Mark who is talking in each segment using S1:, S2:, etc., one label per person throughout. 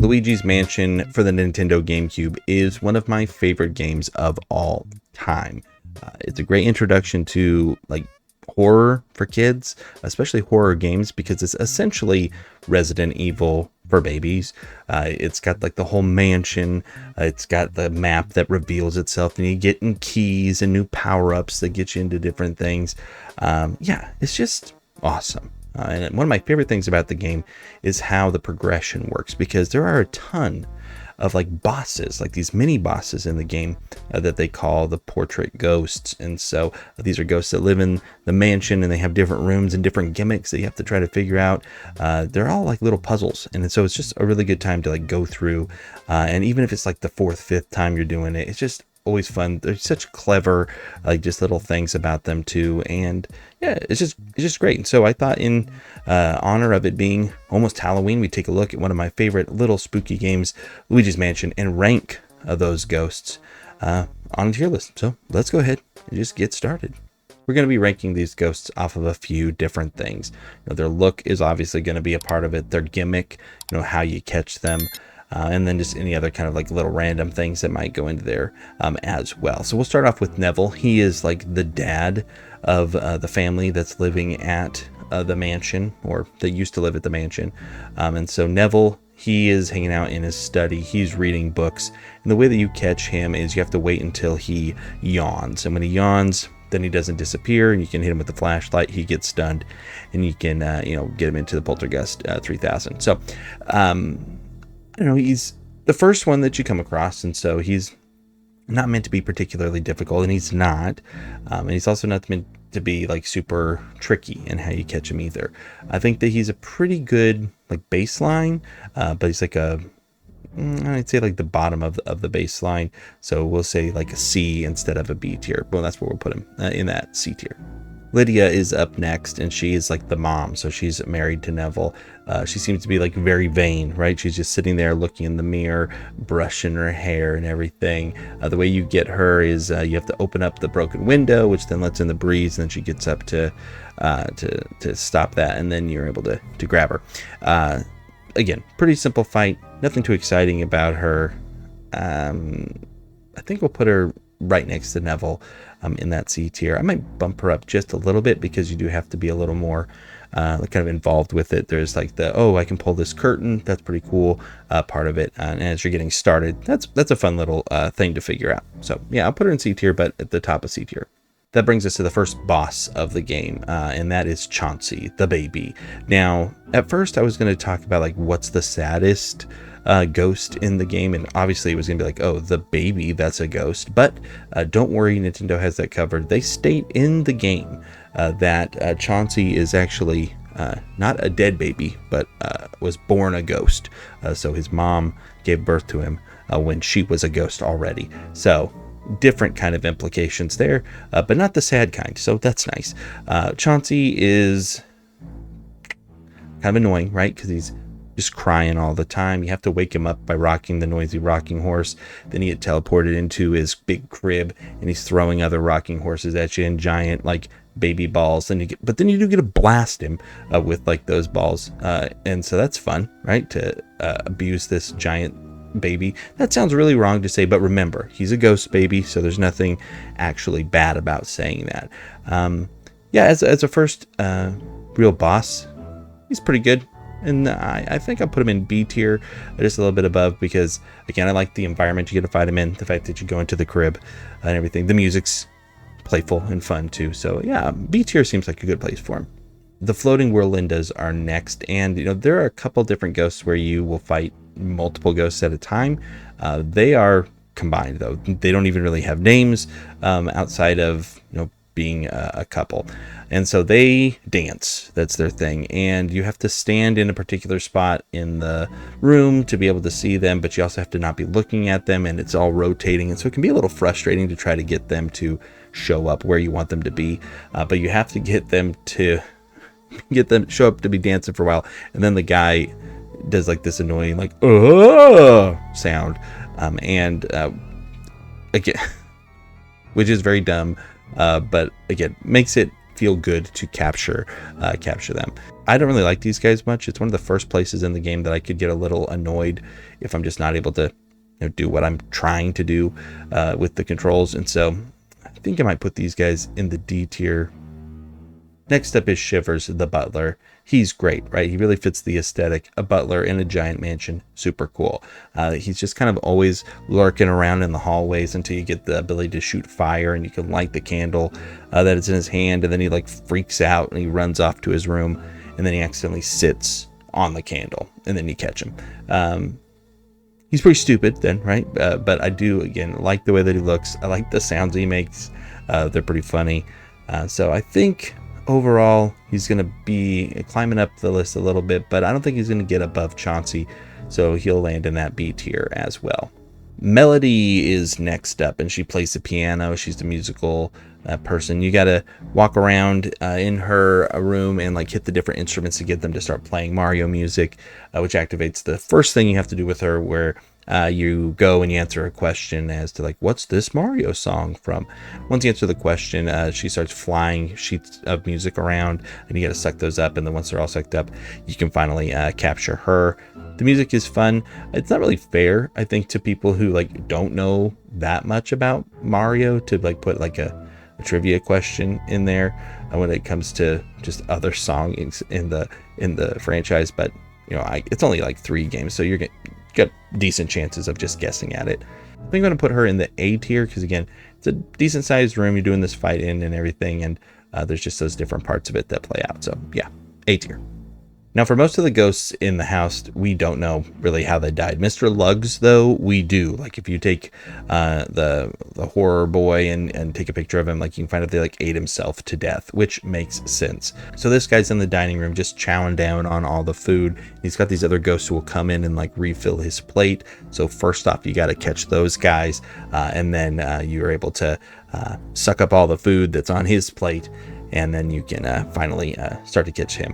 S1: Luigi's Mansion for the Nintendo GameCube is one of my favorite games of all time. It's a great introduction to like horror for kids, especially horror games, because it's essentially Resident Evil for babies. It's got like the whole mansion. It's got the map that reveals itself, and you getting keys and new power-ups that get you into different things. Yeah, it's just awesome. And one of my favorite things about the game is how the progression works, because there are a ton of like bosses, like these mini bosses in the game that they call the portrait ghosts. And so these are ghosts that live in the mansion, and they have different rooms and different gimmicks that you have to try to figure out. They're all like little puzzles, and so it's just a really good time to like go through. And even if it's like the fourth, fifth time you're doing it, it's just always fun. There's such clever like just little things about them too, and yeah, it's just great. And so I thought, in honor of it being almost Halloween, we take a look at one of my favorite little spooky games, Luigi's Mansion, and rank those ghosts on a tier list. So let's go ahead and just get started. We're going to be ranking these ghosts off of a few different things. Their look is obviously going to be a part of it, their gimmick, how you catch them, and then just any other kind of like little random things that might go into there as well. So we'll start off with Neville. He is like the dad of the family that's living at the mansion, or that used to live at the mansion. And so Neville, he is hanging out in his study. He's reading books. And the way that you catch him is you have to wait until he yawns. And when he yawns, then he doesn't disappear, and you can hit him with the flashlight. He gets stunned, and you can, get him into the Poltergeist 3000. So, I don't know, he's the first one that you come across, and so he's not meant to be particularly difficult, and he's not. And he's also not meant to be like super tricky in how you catch him either. I think that he's a pretty good like baseline, but he's like I'd say like the bottom of the baseline. So we'll say like a C instead of a B tier. Well, that's where we'll put him, in that C tier. Lydia is up next, and she is like the mom. So she's married to Neville. She seems to be like very vain, right? She's just sitting there looking in the mirror, brushing her hair and everything. The way you get her is you have to open up the broken window, which then lets in the breeze, and then she gets up to stop that, and then you're able to grab her. Again, pretty simple fight. Nothing too exciting about her. I think we'll put her right next to Neville in that C tier. I might bump her up just a little bit, because you do have to be a little more kind of involved with it. There's like I can pull this curtain. That's pretty cool part of it. And as you're getting started, that's a fun little thing to figure out. So yeah, I'll put her in C tier, but at the top of C tier. That brings us to the first boss of the game, and that is Chauncey, the baby. Now, at first I was going to talk about like what's the saddest ghost in the game, and obviously it was gonna be like, oh, the baby, that's a ghost. But don't worry, Nintendo has that covered. They state in the game that Chauncey is actually not a dead baby, but was born a ghost. So his mom gave birth to him when she was a ghost already. So different kind of implications there, but not the sad kind, so that's nice. Chauncey is kind of annoying, right? Because he's just crying all the time. You have to wake him up by rocking the noisy rocking horse. Then you get teleported into his big crib, and he's throwing other rocking horses at you in giant like baby balls. But then you do get to blast him with like those balls, and so that's fun, right? To abuse this giant baby. That sounds really wrong to say, but remember, he's a ghost baby, so there's nothing actually bad about saying that. Yeah, as a first real boss, he's pretty good. And I think I'll put him in B tier, just a little bit above, because again, I like the environment you get to fight him in, the fact that you go into the crib and everything. The music's playful and fun too. So yeah, B tier seems like a good place for him. The Floating Whirlindas are next, and there are a couple different ghosts where you will fight multiple ghosts at a time. They are combined though. They don't even really have names outside of being a couple. And so they dance. That's their thing. And you have to stand in a particular spot in the room to be able to see them, but you also have to not be looking at them, and it's all rotating. And so it can be a little frustrating to try to get them to show up where you want them to be. But you have to get them to show up to be dancing for a while. And then the guy does like this annoying like sound. Again, which is very dumb. But again, makes it feel good to capture them. I don't really like these guys much. It's one of the first places in the game that I could get a little annoyed if I'm just not able to do what I'm trying to do with the controls. And so I think I might put these guys in the D tier. Next up is Shivers the Butler. He's great, right? He really fits the aesthetic. A butler in a giant mansion, super cool. He's just kind of always lurking around in the hallways until you get the ability to shoot fire and you can light the candle that is in his hand, and then he like freaks out and he runs off to his room, and then he accidentally sits on the candle, and then you catch him. He's pretty stupid then, right? But I do, again, like the way that he looks. I like the sounds he makes. They're pretty funny. So I think overall he's going to be climbing up the list a little bit, but I don't think he's going to get above Chauncey. So he'll land in that B tier as well. Melody is next up, and she plays the piano. She's the musical person. You got to walk around in her room and like hit the different instruments to get them to start playing Mario music, which activates the first thing you have to do with her, where you go and you answer a question as to like, what's this Mario song from? Once you answer the question, she starts flying sheets of music around, and you got to suck those up, and then once they're all sucked up, you can finally capture her. The music is fun. It's not really fair, I think, to people who like don't know that much about Mario to like put like a trivia question in there when it comes to just other songs in the franchise. But it's only like 3 games, so you're got decent chances of just guessing at it. I think I'm going to put her in the A tier because, again, it's a decent sized room you're doing this fight in and everything, and there's just those different parts of it that play out. So yeah, A tier. Now, for most of the ghosts in the house, we don't know really how they died. Mr. Luggs, though, we do. Like, if you take the horror boy and take a picture of him, like, you can find out they like ate himself to death, which makes sense. So this guy's in the dining room just chowing down on all the food. He's got these other ghosts who will come in and like refill his plate. So first off, you got to catch those guys, and then you're able to suck up all the food that's on his plate, and then you can finally start to catch him.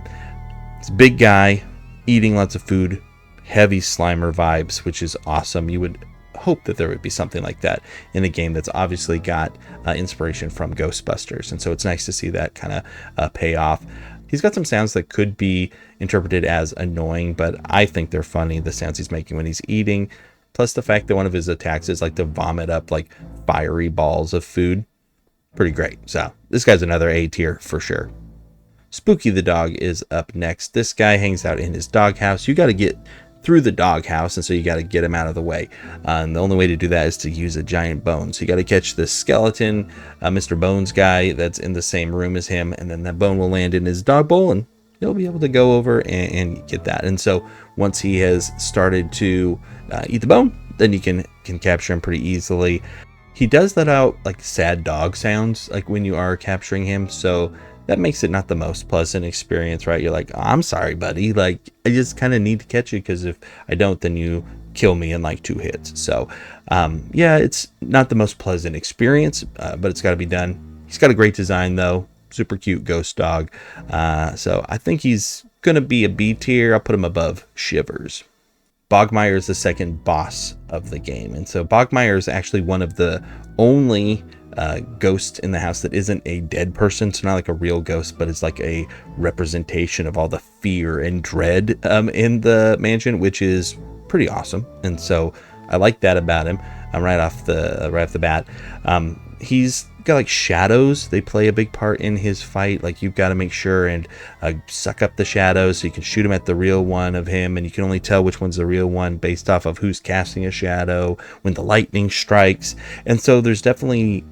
S1: It's a big guy, eating lots of food, heavy Slimer vibes, which is awesome. You would hope that there would be something like that in a game that's obviously got inspiration from Ghostbusters. And so it's nice to see that kind of pay off. He's got some sounds that could be interpreted as annoying, but I think they're funny, the sounds he's making when he's eating. Plus the fact that one of his attacks is like to vomit up like fiery balls of food. Pretty great. So this guy's another A tier for sure. Spooky the dog is up next. This guy hangs out in his doghouse. You got to get through the doghouse, and so you got to get him out of the way. And the only way to do that is to use a giant bone. So you got to catch this skeleton, Mr. Bones guy that's in the same room as him, and then that bone will land in his dog bowl, and he'll be able to go over and get that. And so once he has started to eat the bone, then you can capture him pretty easily. He does let out like sad dog sounds like when you are capturing him, so that makes it not the most pleasant experience, right? You're like, oh, I'm sorry, buddy. Like, I just kind of need to catch you, because if I don't, then you kill me in like 2 hits. So, yeah, it's not the most pleasant experience, but it's got to be done. He's got a great design, though. Super cute ghost dog. So I think he's going to be a B tier. I'll put him above Shivers. Bogmire is the second boss of the game. And so Bogmire is actually one of the only ghost in the house that isn't a dead person. So not like a real ghost, but it's like a representation of all the fear and dread in the mansion, which is pretty awesome. And so I like that about him. Right off the bat. He's got like shadows. They play a big part in his fight. Like, you've got to make sure and suck up the shadows so you can shoot him at the real one of him, and you can only tell which one's the real one based off of who's casting a shadow when the lightning strikes. And so there's definitely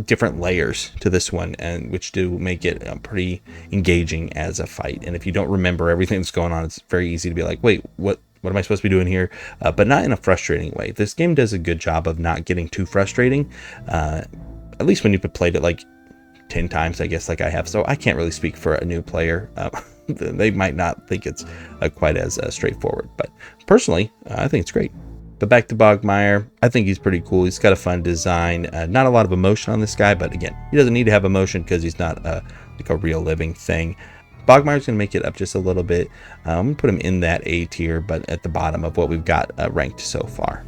S1: different layers to this one, and which do make it pretty engaging as a fight. And if you don't remember everything that's going on, it's very easy to be like, wait, what am I supposed to be doing here? But not in a frustrating way. This game does a good job of not getting too frustrating, at least when you've played it like 10 times, I guess, like I have. So I can't really speak for a new player. They might not think it's quite as straightforward, but personally, I think it's great. But back to Bogmire, I think he's pretty cool. He's got a fun design. Not a lot of emotion on this guy, but again, he doesn't need to have emotion because he's not like a real living thing. Bogmire's going to make it up just a little bit. I'm going to put him in that A tier, but at the bottom of what we've got ranked so far.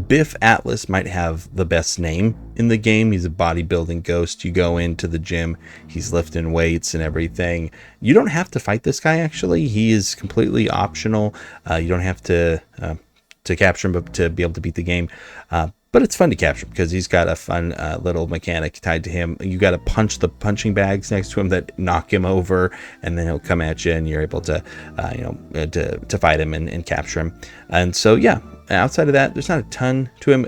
S1: Biff Atlas might have the best name in the game. He's a bodybuilding ghost. You go into the gym, he's lifting weights and everything. You don't have to fight this guy, actually. He is completely optional. You don't have to capture him to be able to beat the game. But it's fun to capture because he's got a fun little mechanic tied to him. You got to punch the punching bags next to him that knock him over, and then he'll come at you, and you're able to, to fight him and capture him. And so, yeah, outside of that, there's not a ton to him.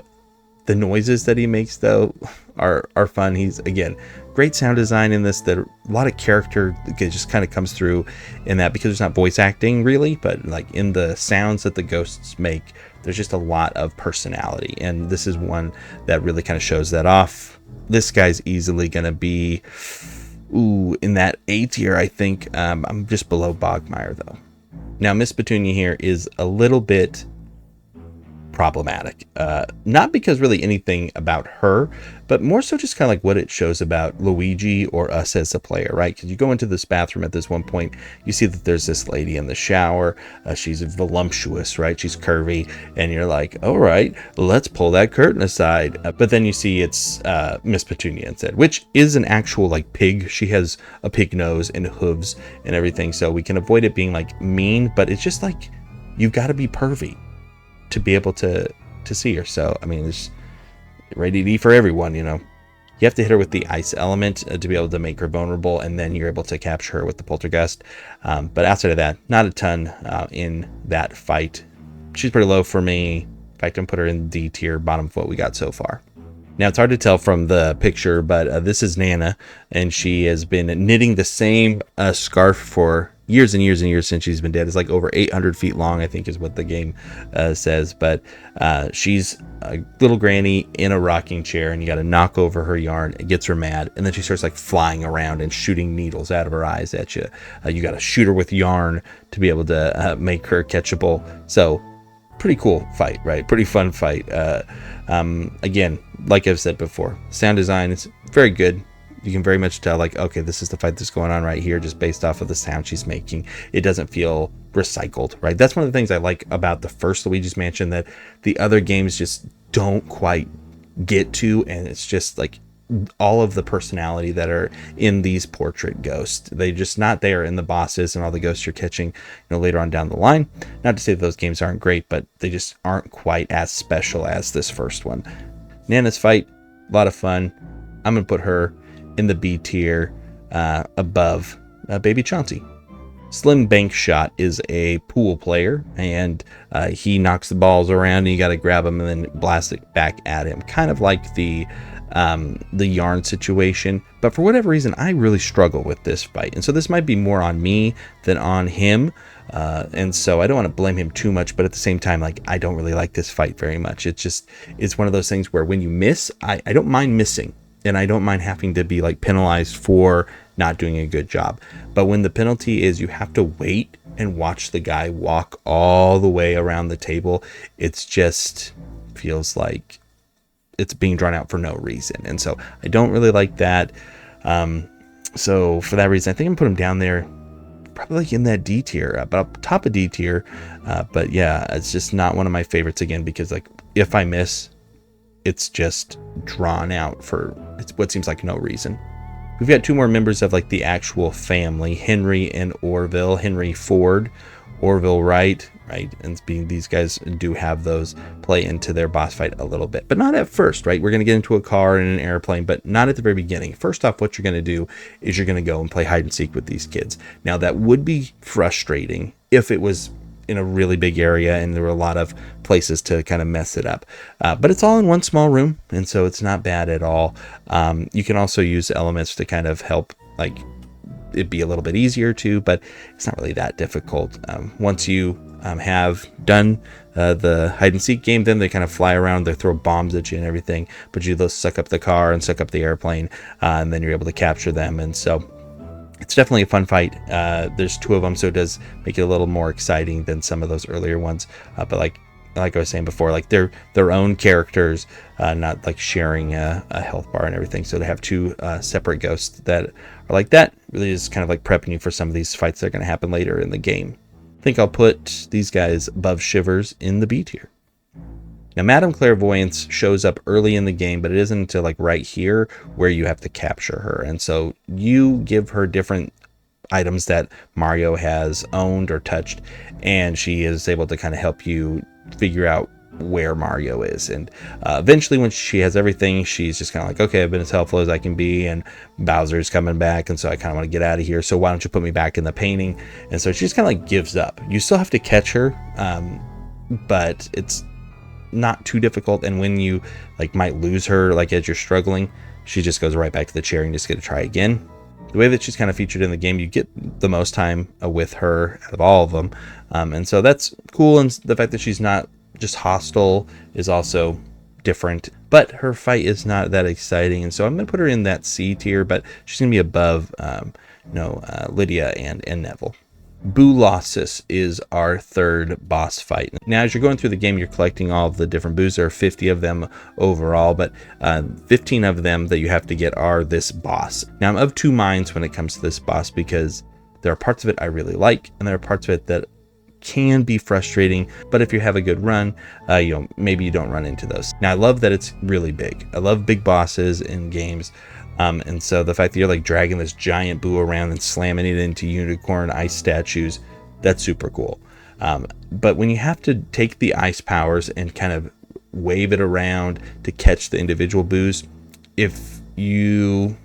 S1: The noises that he makes, though, are fun. He's, again, great sound design in this. That a lot of character just kind of comes through in that, because there's not voice acting really, but like in the sounds that the ghosts make, there's just a lot of personality, and this is one that really kind of shows that off. This guy's easily going to be in that A tier, I think. I'm just below Bogmire, though. Now, Miss Petunia here is a little bit problematic, not because really anything about her, but more so just kind of like what it shows about Luigi or us as a player, right? Because you go into this bathroom at this one point, you see that there's this lady in the shower. She's voluptuous, right? She's curvy, and you're like, all right, let's pull that curtain aside. But then you see it's Miss Petunia instead, which is an actual like pig. She has a pig nose and hooves and everything, so we can avoid it being like mean, but it's just like you've got to be pervy to be able to see her. So I mean, it's ready to eat for everyone, you know. You have to hit her with the ice element to be able to make her vulnerable, and then you're able to capture her with the poltergeist. But outside of that, not a ton in that fight. She's pretty low for me. In fact, I'm put her in D tier, bottom of what we got so far. Now, it's hard to tell from the picture, but this is Nana, and she has been knitting the same scarf for years and years and years since she's been dead. It's like over 800 feet long, I think is what the game says. But she's a little granny in a rocking chair, and you got to knock over her yarn. It gets her mad, and then she starts like flying around and shooting needles out of her eyes at you. You got to shoot her with yarn to be able to make her catchable. So pretty cool fight, right? Pretty fun fight. Again, like I've said before, sound design is very good. You can very much tell, like, okay, this is the fight that's going on right here, just based off of the sound she's making. It doesn't feel recycled, right? That's one of the things I like about the first Luigi's Mansion that the other games just don't quite get to, and it's just like all of the personality that are in these portrait ghosts, they're just not there in the bosses and all the ghosts you're catching, later on down the line. Not to say that those games aren't great, but they just aren't quite as special as this first one. Nana's fight, a lot of fun. I'm gonna put her in the B tier, above baby Chauncey. Slim Bankshot is a pool player, and he knocks the balls around, and you got to grab him and then blast it back at him, kind of like the yarn situation. But for whatever reason, I really struggle with this fight, and so this might be more on me than on him. And so I don't want to blame him too much, but at the same time, like, I don't really like this fight very much. It's one of those things where when you miss, I don't mind missing. And I don't mind having to be like penalized for not doing a good job. But when the penalty is you have to wait and watch the guy walk all the way around the table, it's just feels like it's being drawn out for no reason. And so I don't really like that. So for that reason, I think I'm putting him down there, probably like in that D tier, but up top of D tier. But yeah, it's just not one of my favorites, again, because like if I miss, it's just drawn out for what seems like no reason. We've got two more members of like the actual family, Henry and Orville. Henry Ford, Orville Wright, right? And these guys do have those play into their boss fight a little bit, but not at first, right? We're going to get into a car and an airplane, but not at the very beginning. First off, what you're going to do is you're going to go and play hide and seek with these kids. Now, that would be frustrating if it was in a really big area and there were a lot of places to kind of mess it up, but it's all in one small room, and so it's not bad at all. You can also use elements to kind of help like it be a little bit easier too, but it's not really that difficult. Once you have done the hide and seek game, then they kind of fly around, they throw bombs at you and everything, but you those suck up the car and suck up the airplane, and then you're able to capture them. And so it's definitely a fun fight. There's two of them, so it does make it a little more exciting than some of those earlier ones. But like I was saying before, like they're their own characters, not like sharing a health bar and everything. So to have two separate ghosts that are like that really is kind of like prepping you for some of these fights that are going to happen later in the game. I think I'll put these guys above Shivers in the B tier. Now, Madame Clairvoyance shows up early in the game, but it isn't until like right here where you have to capture her. And so you give her different items that Mario has owned or touched, and she is able to kind of help you figure out where Mario is. And eventually, when she has everything, she's just kind of like, okay, I've been as helpful as I can be, and Bowser's coming back, and so I kind of want to get out of here, so why don't you put me back in the painting? And so she just kind of like gives up. You still have to catch her, but it's not too difficult, and when you like might lose her like as you're struggling, she just goes right back to the chair and just get to try again. The way that she's kind of featured in the game, you get the most time with her out of all of them, and so that's cool. And the fact that she's not just hostile is also different, but her fight is not that exciting, and so I'm going to put her in that C tier, but she's going to be above Lydia and Neville. Boolossus is our third boss fight. Now, as you're going through the game, you're collecting all of the different boos. There are 50 of them overall, but 15 of them that you have to get are this boss. Now, I'm of two minds when it comes to this boss, because there are parts of it I really like, and there are parts of it that can be frustrating, but if you have a good run, maybe you don't run into those. Now, I love that it's really big. I love big bosses in games. And so the fact that you're like dragging this giant boo around and slamming it into unicorn ice statues, that's super cool. But when you have to take the ice powers and kind of wave it around to catch the individual boos, if you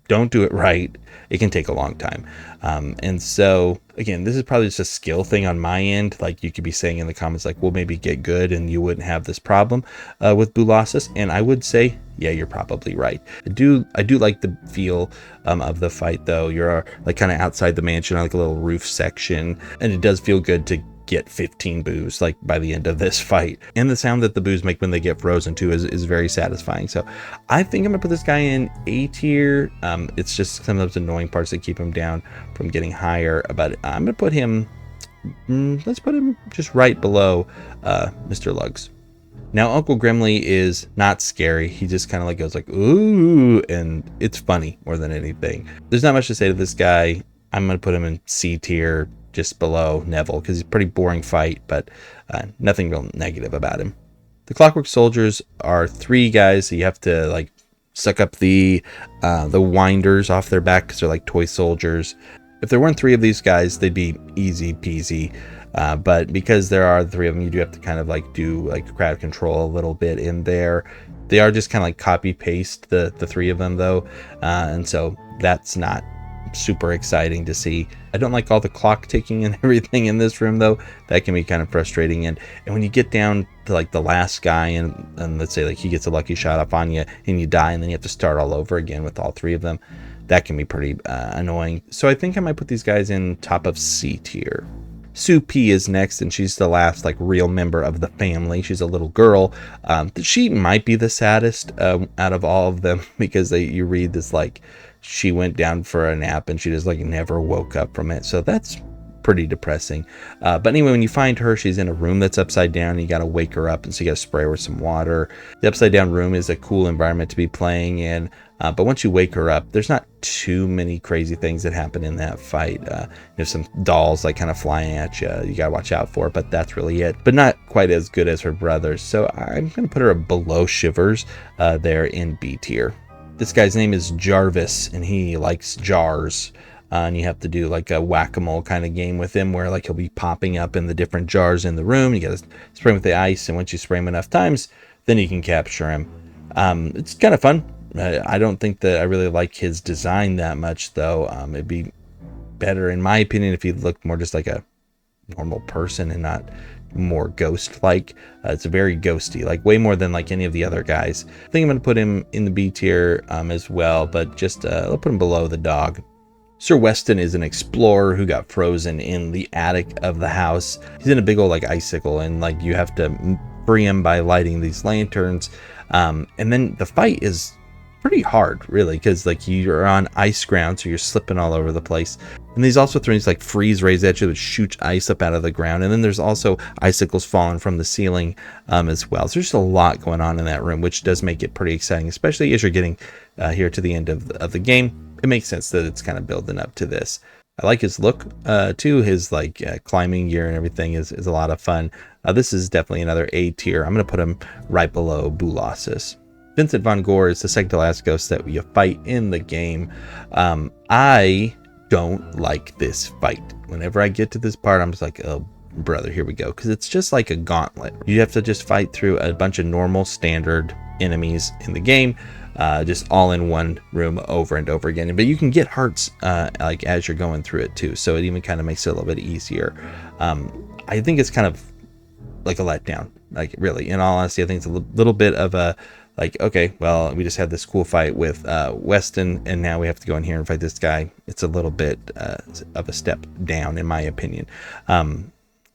S1: don't do it right, it can take a long time. And so again, this is probably just a skill thing on my end. Like, you could be saying in the comments like, well, maybe get good and you wouldn't have this problem with Boolossus. And I would say, yeah, you're probably right. I do like the feel of the fight, though. You're like kind of outside the mansion on like a little roof section, and it does feel good to get 15 boos like by the end of this fight. And the sound that the boos make when they get frozen too is very satisfying. So I think I'm gonna put this guy in A tier. It's just some of those annoying parts that keep him down from getting higher, but I'm gonna put him, let's put him just right below Mr. Luggs. Now, Uncle Grimly is not scary. He just kind of like goes like, ooh, and it's funny more than anything. There's not much to say to this guy. I'm gonna put him in C tier, just below Neville, because he's a pretty boring fight, but nothing real negative about him. The Clockwork Soldiers are three guys that you have to like suck up the winders off their back, because they're like toy soldiers. If there weren't three of these guys, they'd be easy peasy. But because there are three of them, you do have to kind of like do like crowd control a little bit in there. They are just kind of like copy paste the three of them though, and so that's not super exciting to see. I don't like all the clock ticking and everything in this room though. That can be kind of frustrating, and when you get down to like the last guy and let's say like he gets a lucky shot up on you and you die, and then you have to start all over again with all three of them, that can be pretty annoying. So I think I might put these guys in top of C tier. Sue P is next, and she's the last like real member of the family. She's a little girl. She might be the saddest out of all of them, because you read this like she went down for a nap and she just like never woke up from it. So that's pretty depressing. But anyway, when you find her, she's in a room that's upside down, and you got to wake her up, and so you got to spray her with some water. The upside down room is a cool environment to be playing in. But once you wake her up, there's not too many crazy things that happen in that fight. There's some dolls like kind of flying at you gotta watch out for, but that's really it. But not quite as good as her brothers. So I'm gonna put her below Shivers there in B tier. This guy's name is Jarvis, and he likes jars. And you have to do like a whack-a-mole kind of game with him, where like he'll be popping up in the different jars in the room. You gotta spray him with the ice, and once you spray him enough times, then you can capture him. It's kind of fun. I don't think that I really like his design that much, though. It'd be better, in my opinion, if he looked more just like a normal person and not more ghost-like. It's very ghosty, like way more than like any of the other guys. I think I'm going to put him in the B tier as well, but just I'll put him below the dog. Sir Weston is an explorer who got frozen in the attic of the house. He's in a big old like icicle, and like you have to free him by lighting these lanterns. And then the fight is pretty hard, really, because like you're on ice ground, so you're slipping all over the place. And he's also throwing these like freeze rays at you that shoot ice up out of the ground, and then there's also icicles falling from the ceiling as well. So there's just a lot going on in that room, which does make it pretty exciting, especially as you're getting here to the end of the game. It makes sense that it's kind of building up to this. I like his look too. His like climbing gear and everything is a lot of fun. This is definitely another A tier. I'm going to put him right below Boolossus. Vincent Van Gore is the second to last ghost that you fight in the game. I don't like this fight. Whenever I get to this part, I'm just like, oh brother, here we go, because it's just like a gauntlet. You have to just fight through a bunch of normal standard enemies in the game, just all in one room over and over again. But you can get hearts like as you're going through it too, so it even kind of makes it a little bit easier. I think it's kind of like a letdown, like really, in all honesty. I think it's a little bit of a like, okay, well, we just had this cool fight with Weston, and now we have to go in here and fight this guy. It's a little bit of a step down, in my opinion.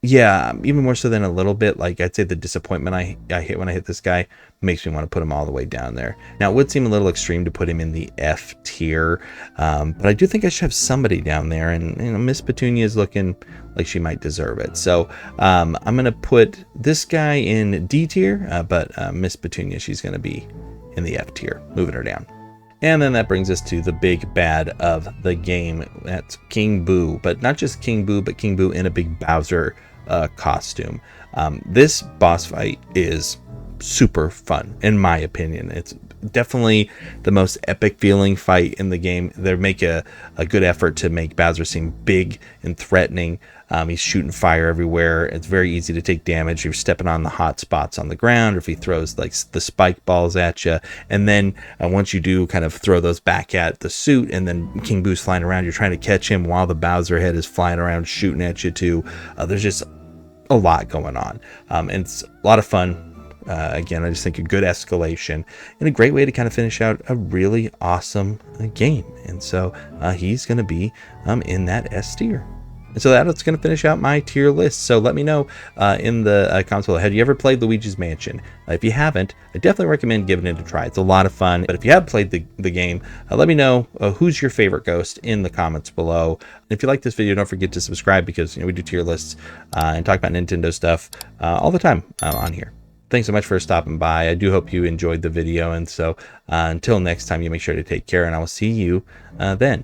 S1: Yeah, even more so than a little bit. Like, I'd say the disappointment I hit when I hit this guy makes me want to put him all the way down there. Now, it would seem a little extreme to put him in the F tier, but I do think I should have somebody down there, and you know, Miss Petunia is looking like she might deserve it. So I'm going to put this guy in D tier, but Miss Petunia, she's going to be in the F tier, moving her down. And then that brings us to the big bad of the game. That's King Boo, but not just King Boo, but King Boo in a big Bowser costume. This boss fight is super fun, in my opinion. It's definitely the most epic feeling fight in the game. They make a good effort to make Bowser seem big and threatening. He's shooting fire everywhere. It's very easy to take damage. You're stepping on the hot spots on the ground, or if he throws like the spike balls at you. And then once you do kind of throw those back at the suit, and then King Boo's flying around, you're trying to catch him while the Bowser head is flying around shooting at you too. There's just a lot going on. And it's a lot of fun. Again, I just think a good escalation and a great way to kind of finish out a really awesome game. And so he's going to be in that S tier. And so that's going to finish out my tier list. So let me know in the comments below, have you ever played Luigi's Mansion? If you haven't, I definitely recommend giving it a try. It's a lot of fun. But if you have played the game, let me know who's your favorite ghost in the comments below. And if you like this video, don't forget to subscribe, because we do tier lists and talk about Nintendo stuff all the time on here. Thanks so much for stopping by. I do hope you enjoyed the video. And so until next time, you make sure to take care, and I will see you then.